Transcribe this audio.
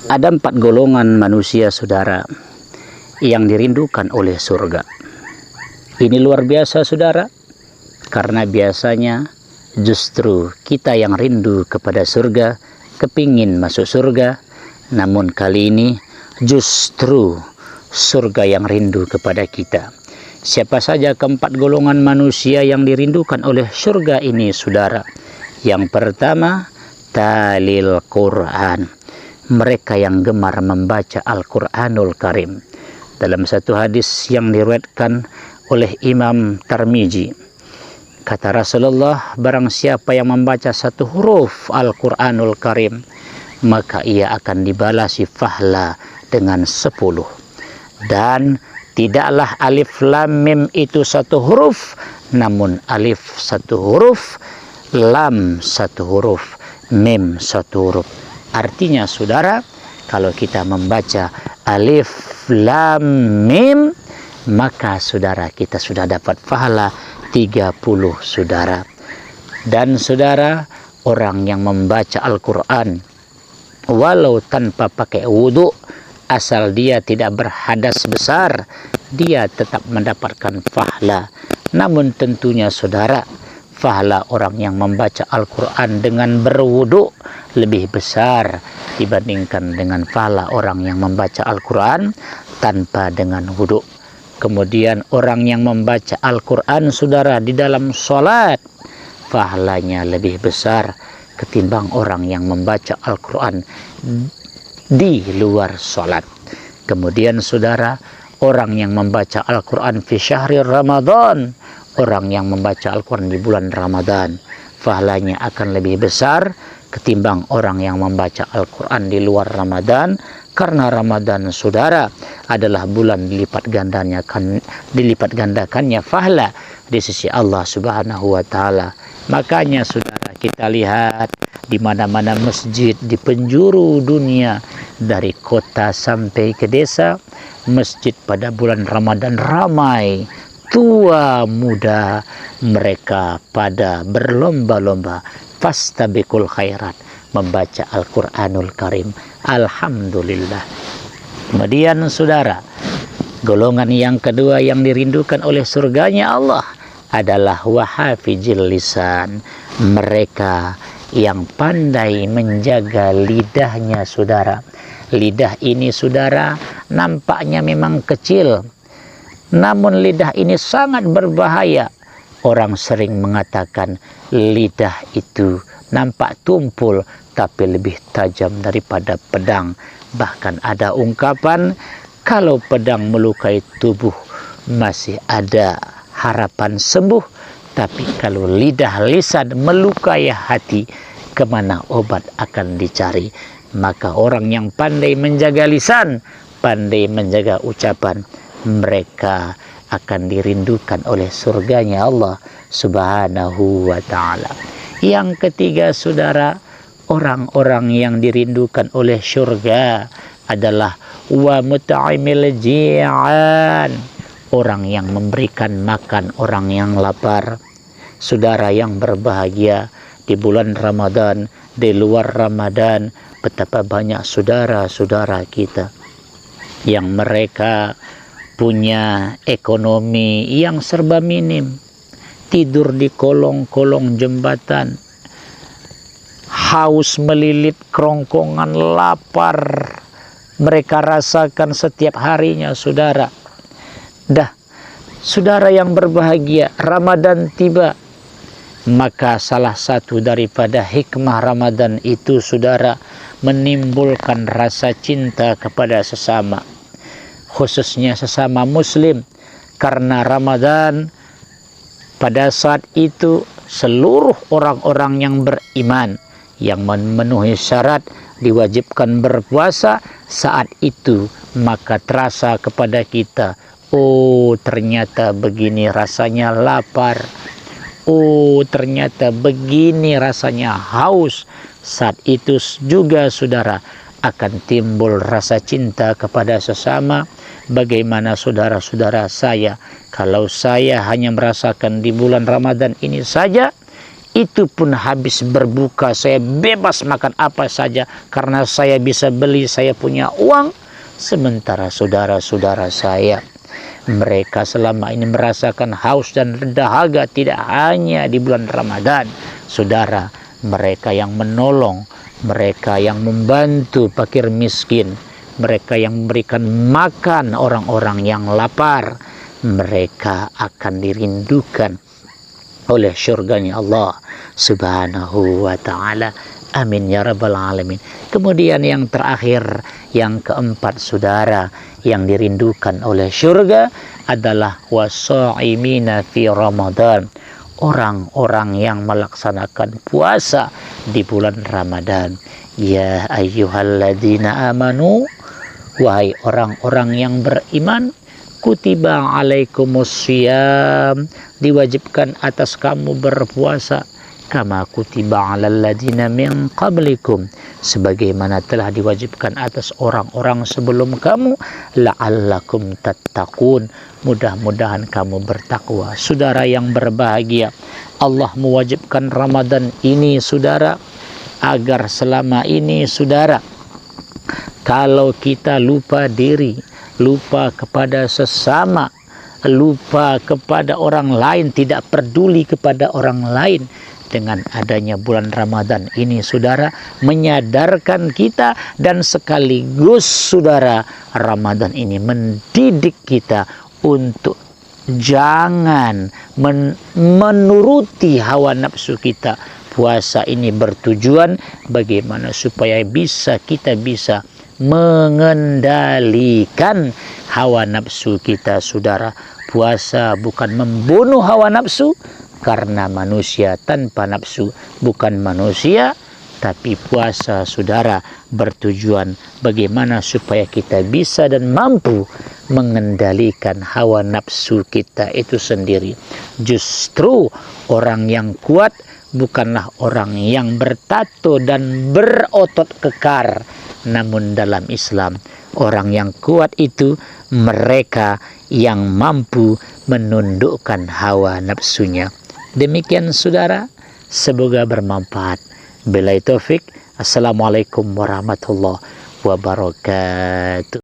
Ada 4 golongan manusia, saudara, yang dirindukan oleh surga. Ini luar biasa, saudara, karena biasanya justru kita yang rindu kepada surga, kepingin masuk surga. Namun kali ini justru surga yang rindu kepada kita. Siapa saja keempat golongan manusia yang dirindukan oleh surga ini, saudara? Yang pertama, talil Quran. Mereka yang gemar membaca Al-Quranul Karim. Dalam satu hadis yang diriwayatkan oleh Imam Tirmizi, kata Rasulullah, barang siapa yang membaca satu huruf Al-Quranul Karim, maka ia akan dibalasi pahala dengan 10. Dan tidaklah alif lam mim itu satu huruf, namun alif satu huruf, lam satu huruf, mim satu huruf. Artinya, saudara, kalau kita membaca alif lam mim, maka saudara kita sudah dapat pahala 30, saudara. Dan saudara, orang yang membaca Al-Quran walau tanpa pakai wudhu, asal dia tidak berhadas besar, dia tetap mendapatkan pahala. Namun tentunya, saudara, pahala orang yang membaca Al-Quran dengan berwudhu lebih besar dibandingkan dengan pahala orang yang membaca Al-Quran tanpa dengan wudhu. Kemudian orang yang membaca Al-Quran, saudara, di dalam sholat, pahalanya lebih besar ketimbang orang yang membaca Al-Quran di luar sholat. Kemudian, saudara, orang yang membaca Al-Quran fi syahri Ramadan, orang yang membaca Al-Quran di bulan Ramadan, pahalanya akan lebih besar ketimbang orang yang membaca Al-Quran di luar Ramadan. Karena Ramadan, saudara, adalah bulan dilipat gandakannya pahala di sisi Allah Subhanahu wa Ta'ala. Makanya, saudara, kita lihat di mana-mana masjid di penjuru dunia, dari kota sampai ke desa, masjid pada bulan Ramadan ramai, tua muda, mereka pada berlomba-lomba fastabiqul khairat, membaca Al-Quranul Karim. Alhamdulillah. Kemudian, saudara, golongan yang kedua yang dirindukan oleh surganya Allah adalah wahafizil lisan. Mereka yang pandai menjaga lidahnya, saudara. Lidah ini, saudara, nampaknya memang kecil, namun lidah ini sangat berbahaya. Orang sering mengatakan lidah itu nampak tumpul, tapi lebih tajam daripada pedang. Bahkan ada ungkapan, kalau pedang melukai tubuh masih ada harapan sembuh, tapi kalau lidah lisan melukai hati, kemana obat akan dicari? Maka orang yang pandai menjaga lisan, pandai menjaga ucapan, mereka akan dirindukan oleh surganya Allah Subhanahu wa Ta'ala. Yang ketiga, saudara, orang-orang yang dirindukan oleh surga adalah wa mut'imil ji'an, orang yang memberikan makan orang yang lapar. Saudara yang berbahagia, di bulan Ramadan, di luar Ramadan, betapa banyak saudara-saudara kita yang mereka punya ekonomi yang serba minim, tidur di kolong-kolong jembatan, haus melilit kerongkongan, lapar mereka rasakan setiap harinya, saudara. Saudara yang berbahagia, Ramadan tiba, maka salah satu daripada hikmah Ramadan itu, saudara, menimbulkan rasa cinta kepada sesama, khususnya sesama muslim. Karena Ramadan pada saat itu seluruh orang-orang yang beriman yang memenuhi syarat diwajibkan berpuasa saat itu, maka terasa kepada kita, oh ternyata begini rasanya lapar, oh ternyata begini rasanya haus. Saat itu juga, saudara, akan timbul rasa cinta kepada sesama. Bagaimana saudara-saudara saya, kalau saya hanya merasakan di bulan Ramadan ini saja, itu pun habis berbuka saya bebas makan apa saja karena saya bisa beli, saya punya uang. Sementara saudara-saudara saya, mereka selama ini merasakan haus dan dahaga tidak hanya di bulan Ramadan. Saudara, mereka yang menolong, mereka yang membantu fakir miskin, mereka yang memberikan makan orang-orang yang lapar, mereka akan dirindukan oleh syurganya Allah subhanahu wa ta'ala. Amin ya rabbal alamin. Kemudian yang terakhir, yang keempat saudara, yang dirindukan oleh syurga adalah wasa'imina fi Ramadan, orang-orang yang melaksanakan puasa di bulan Ramadan. Ya ayyuhalladzina amanu, wahai orang-orang yang beriman, kutiba alaikumusiyam, diwajibkan atas kamu berpuasa, kama kutiba alal ladina min qablikum, sebagaimana telah diwajibkan atas orang-orang sebelum kamu, la'allakum tattaqun, mudah-mudahan kamu bertakwa. Saudara yang berbahagia, Allah mewajibkan Ramadan ini saudara, agar selama ini saudara, kalau kita lupa diri, lupa kepada sesama, lupa kepada orang lain, tidak peduli kepada orang lain, dengan adanya bulan Ramadan ini saudara menyadarkan kita, dan sekaligus saudara Ramadan ini mendidik kita untuk jangan menuruti hawa nafsu kita. Puasa ini bertujuan bagaimana supaya kita bisa mengendalikan hawa nafsu kita saudara. Puasa bukan membunuh hawa nafsu, karena manusia tanpa nafsu bukan manusia, tapi puasa saudara bertujuan bagaimana supaya kita bisa dan mampu mengendalikan hawa nafsu kita itu sendiri. Justru orang yang kuat bukanlah orang yang bertato dan berotot kekar, namun dalam Islam orang yang kuat itu mereka yang mampu menundukkan hawa nafsunya. Demikian saudara, semoga bermanfaat. Billahi taufik. Assalamualaikum warahmatullahi wabarakatuh.